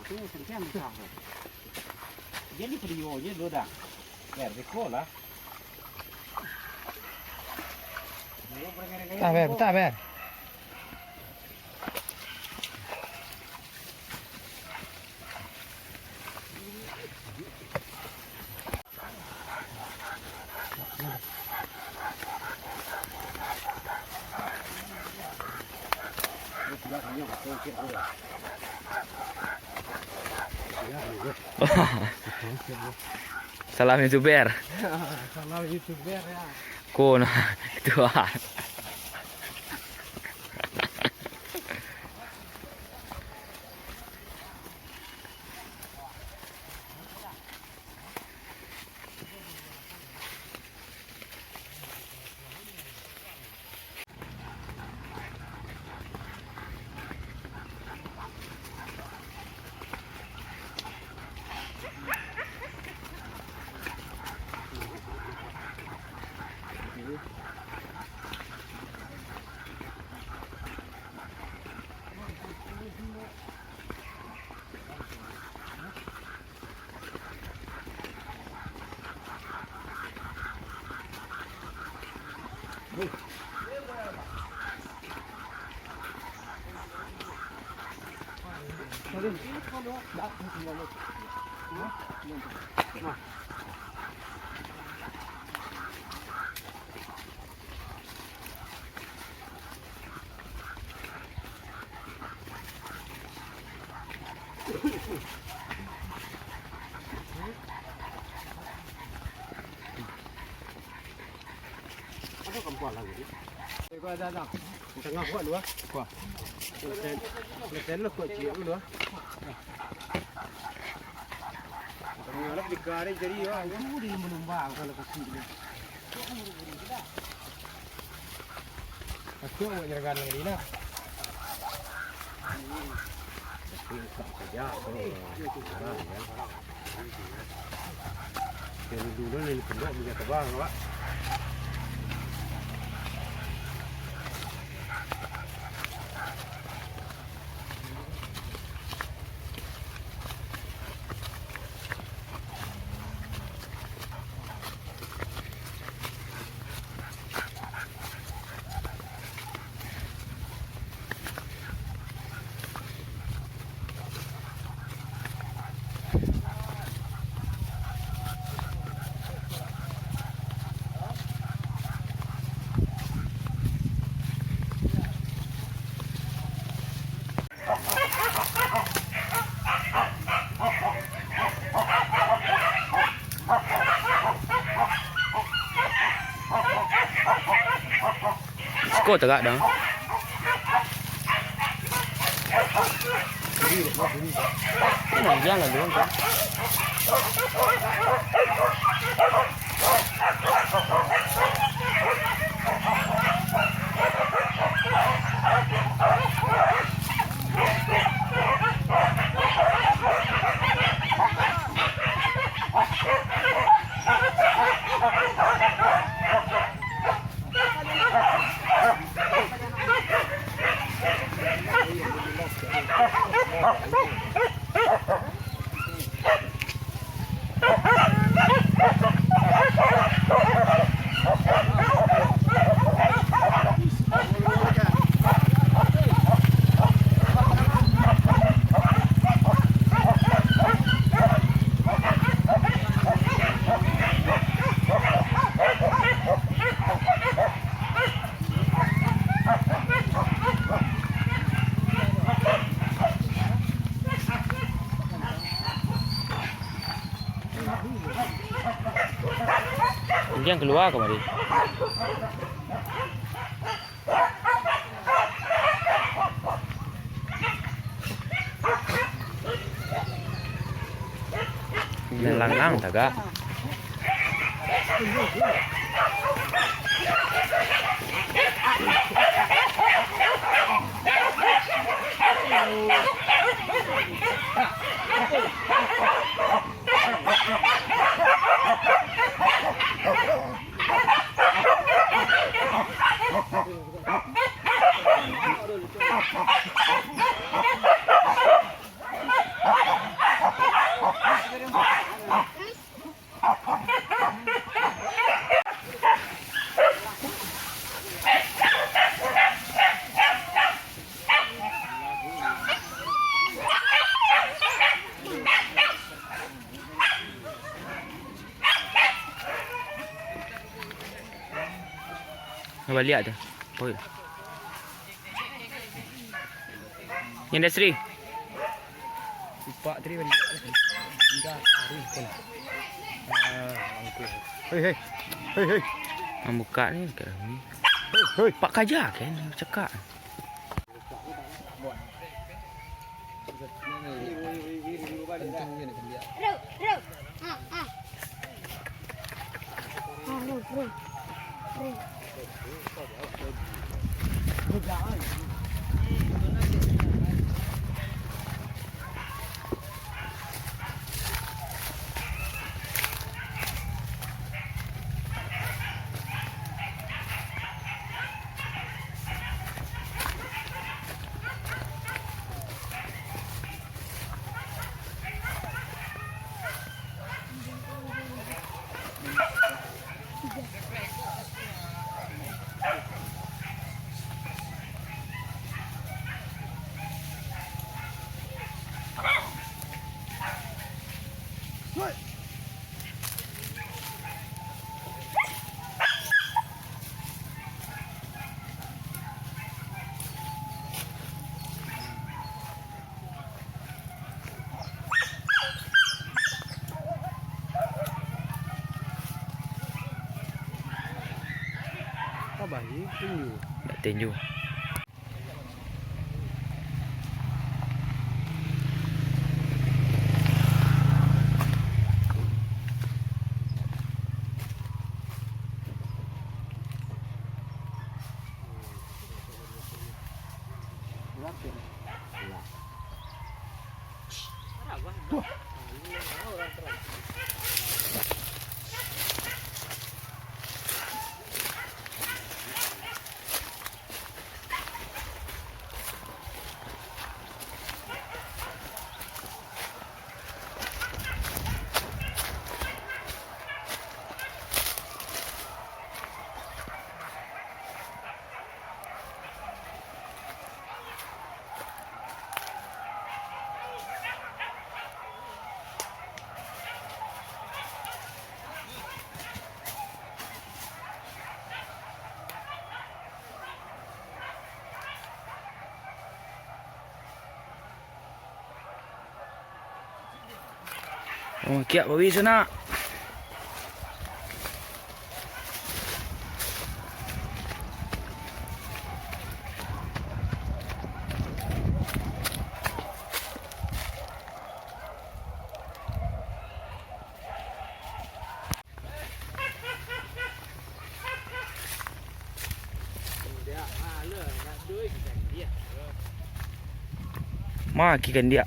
tu sentiamo ciao. Vieni prima, io lo da. Verde cola. Ta ver, ta ver. Salam YouTuber. Salam YouTuber ya. Kun tua. Ada kampung lagi. Qua ra đâu? Thằng ngọc gọi nữa. Quả. Tên là của chị nữa. Thằng ngọc đi cà đấy jadi ya. Aku di menumbang kalau ke sini. Aku mau nyergan lagi nah. Ya, kalau dulu ni pendek bisa terbang, Pak. Cô tegak dong. Ini jangan dong kan. Yang keluar kemari. Lang-lang tagak. Balik tu. Oi. Yang dah Sri. Pak tadi balik. Dah hari pun. Okey. Hei. Ang buka ni ke. Hei. Pak Kaja kan cakap. Baik tu. Tak tinju. Oh, kiat babi sana. Makikan dia.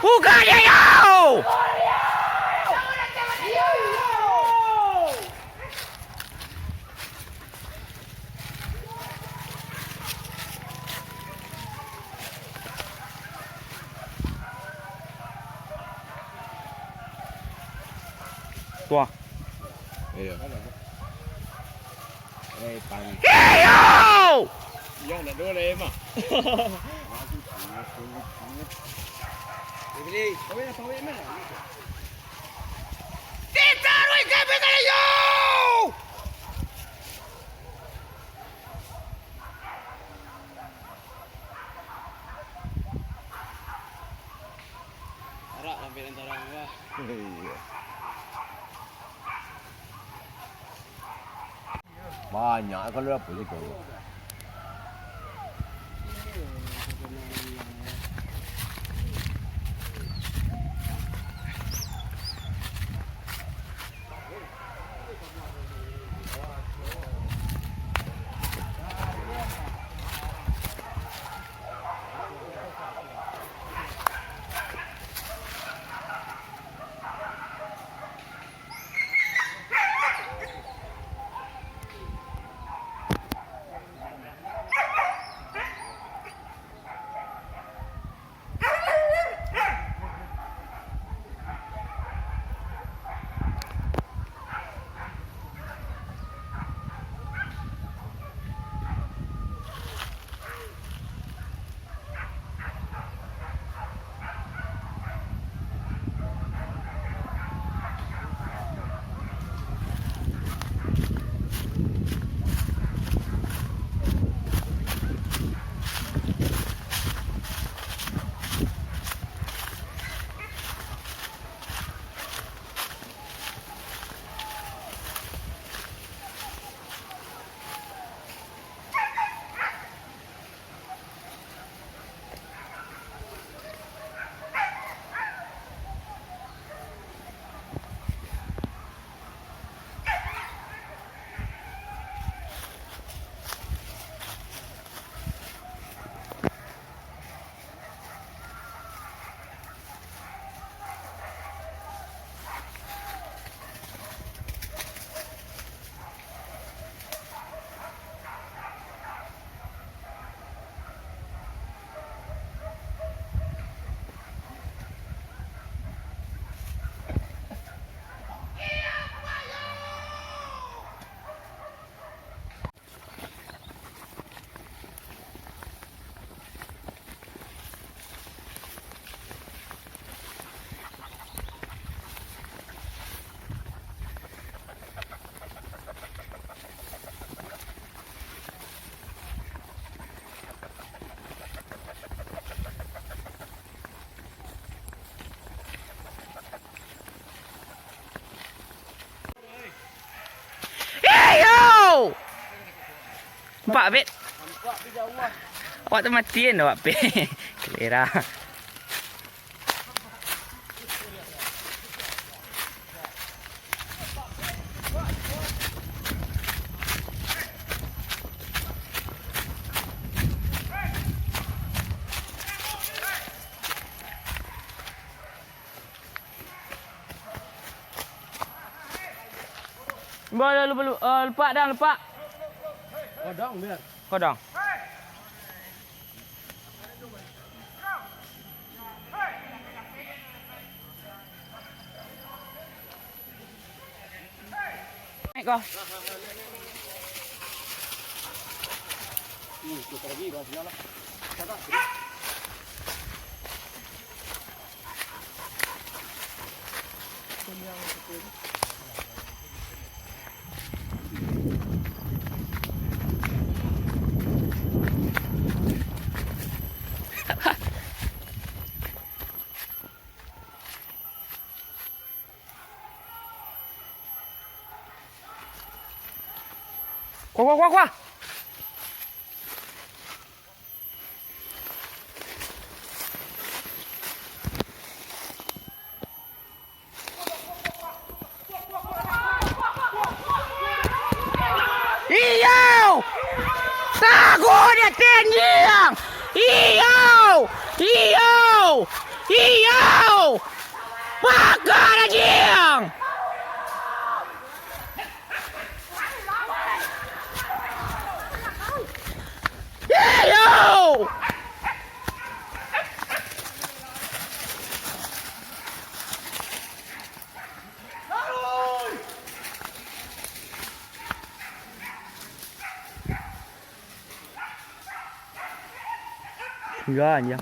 Buka dia yo! Tua. Iya. Pan. Heyo! Yang nak dua lem ah. Beli, kawin mana? Kita Rui Capitalismo! Arak sampai antara bawah. Iya. Banyak kalau apa sih kau? Nampak Bet? Awak tu mati kan awak Bet? Kelera. Boleh lepak dah lepak. Kodong biar. Kodong. Naik kau. Kita lagi dah siapa? Siapa? Kuah. Iyo! Tago dia tenjang! Iyo! Bakar anjing! Iyo! Enggak aja.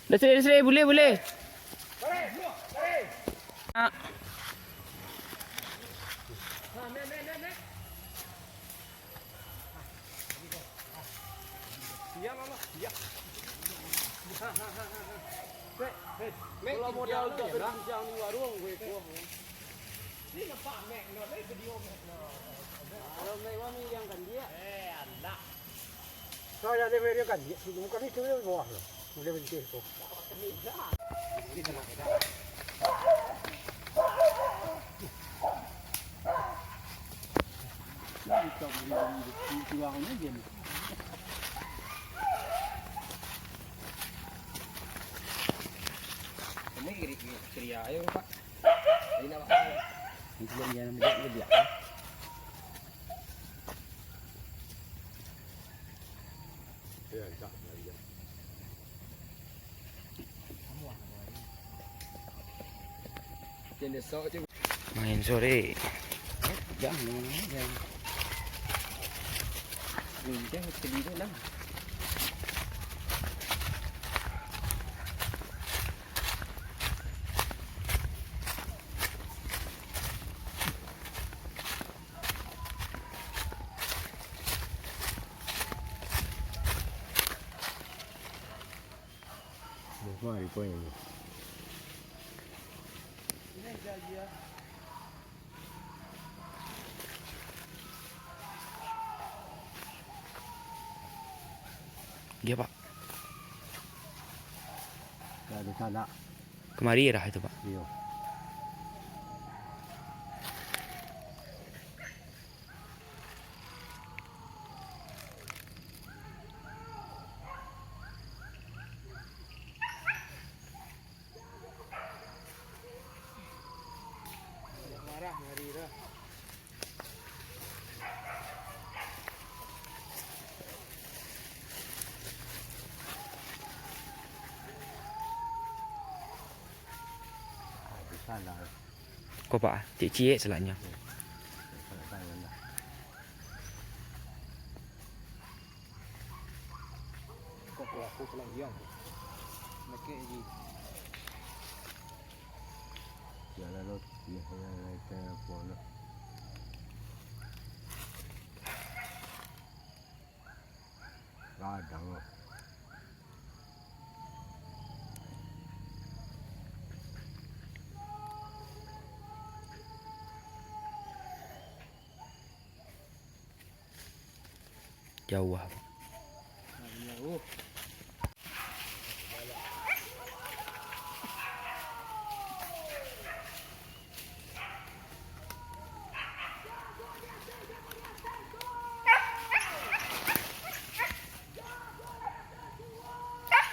Dah serai, boleh. Ah. Kalau modal tak berbincang di warung, gue kuah. Ini nampak mek, nak video mek. Kalau mereka ni yang kan dia. Allah. Saya ada video kan dia, bukan itu dia bawah loh. Boleh bencik tu. Ini kriya ayo Pak. Ini nak apa? Ini yang dia. Ya, tak lagi. Jadi sok je. Main sore. Jangan. Ini jangan sedih tu lah. Mari põe aí. Dia Pak. Dah ada sana. Kemari dah itu Pak. Iya. Mari dah. Sana. Kau Pak, cik selanya. Kok aku pulang diam. Nak ni. Jalan lot dia naik telepon. Radang. Jauh Pak. Jauh.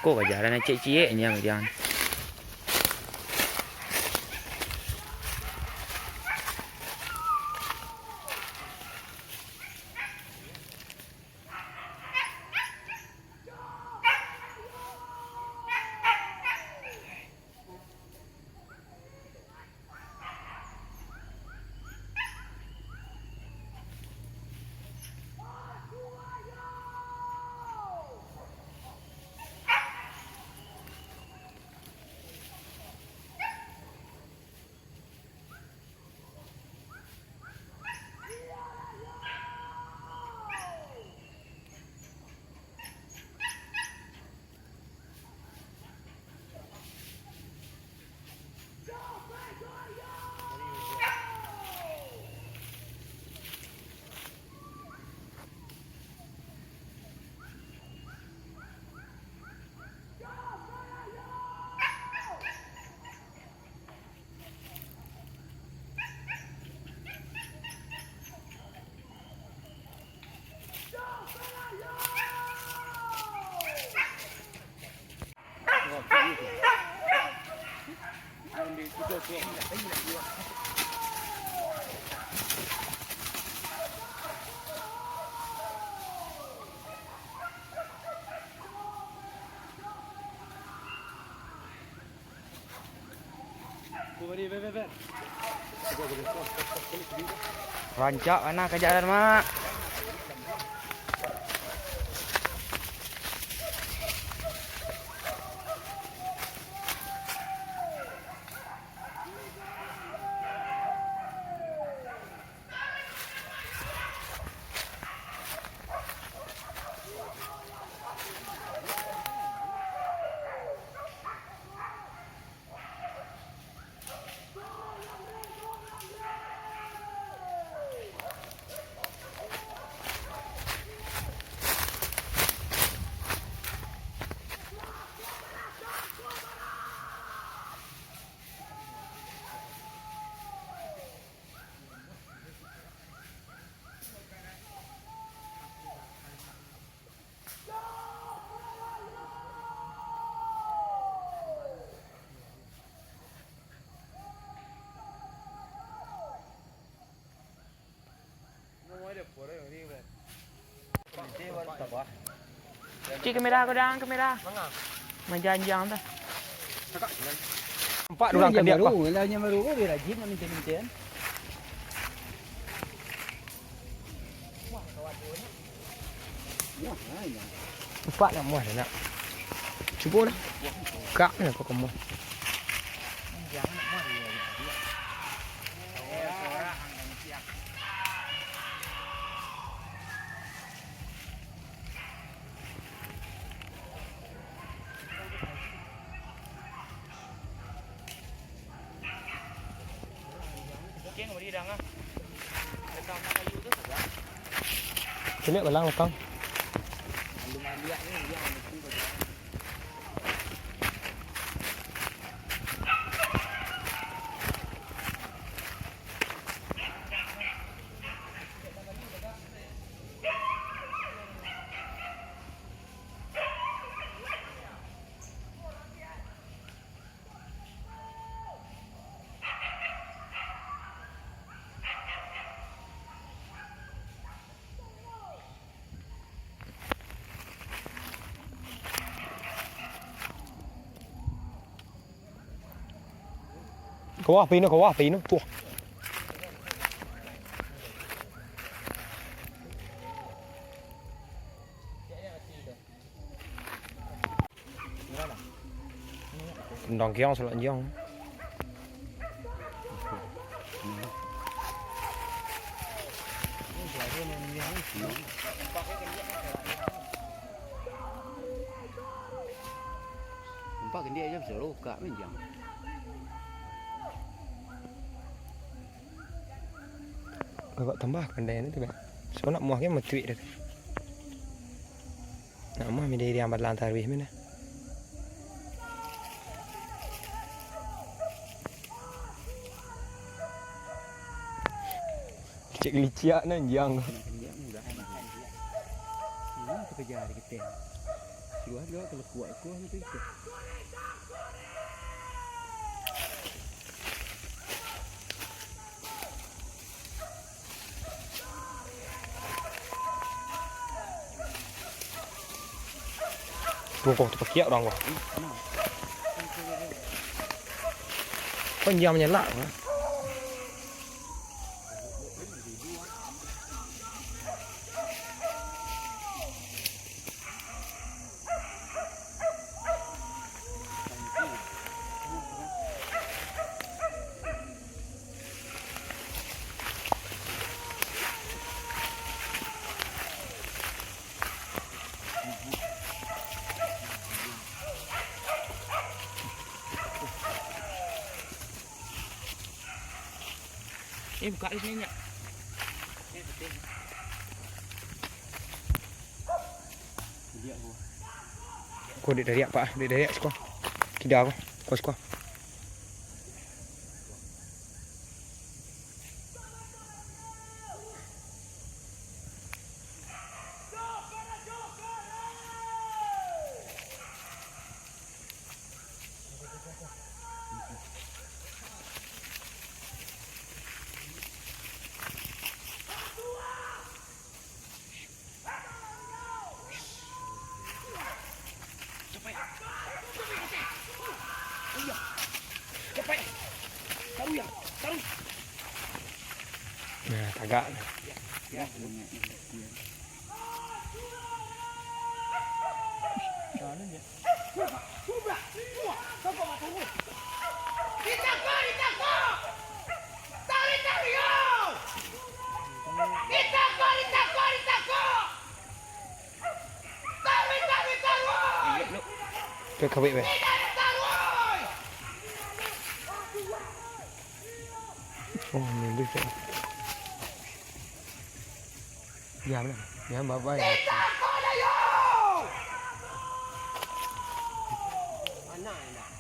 Kok jalan cik-cik ni yang Rancak mana kejaran mak. Cik kamera kau dah, kamera. Menjanjang tu. Nampak orang kerja apa? Lah yang baru dia rajin nak minta-minta. Nampak nak muat nak. Cuba dah. Kak ni kau kamu. Cuma belang kang. Kau apa ini tuh. Tendang kiang selanjang. Nampak dia aja bisa luka menjang. Agak tambah kendai ni tu kan. So nak muah ke metuik dah. Nak muah mi dari ambat lantar weh mana. Cek licik nan jang. Dia mudah anak. Ini kerja hari kita. Siluah dia kalau kuat itu. Tunggu tu pakai orang kau. Kau jam nyala. Buka di sini. Kau dari apa? Dari sekolah. Tidak aku. Kau sekolah. Iya. กะcái khẩu vị về mình biết rồi dám này dám bảo bay anh này nè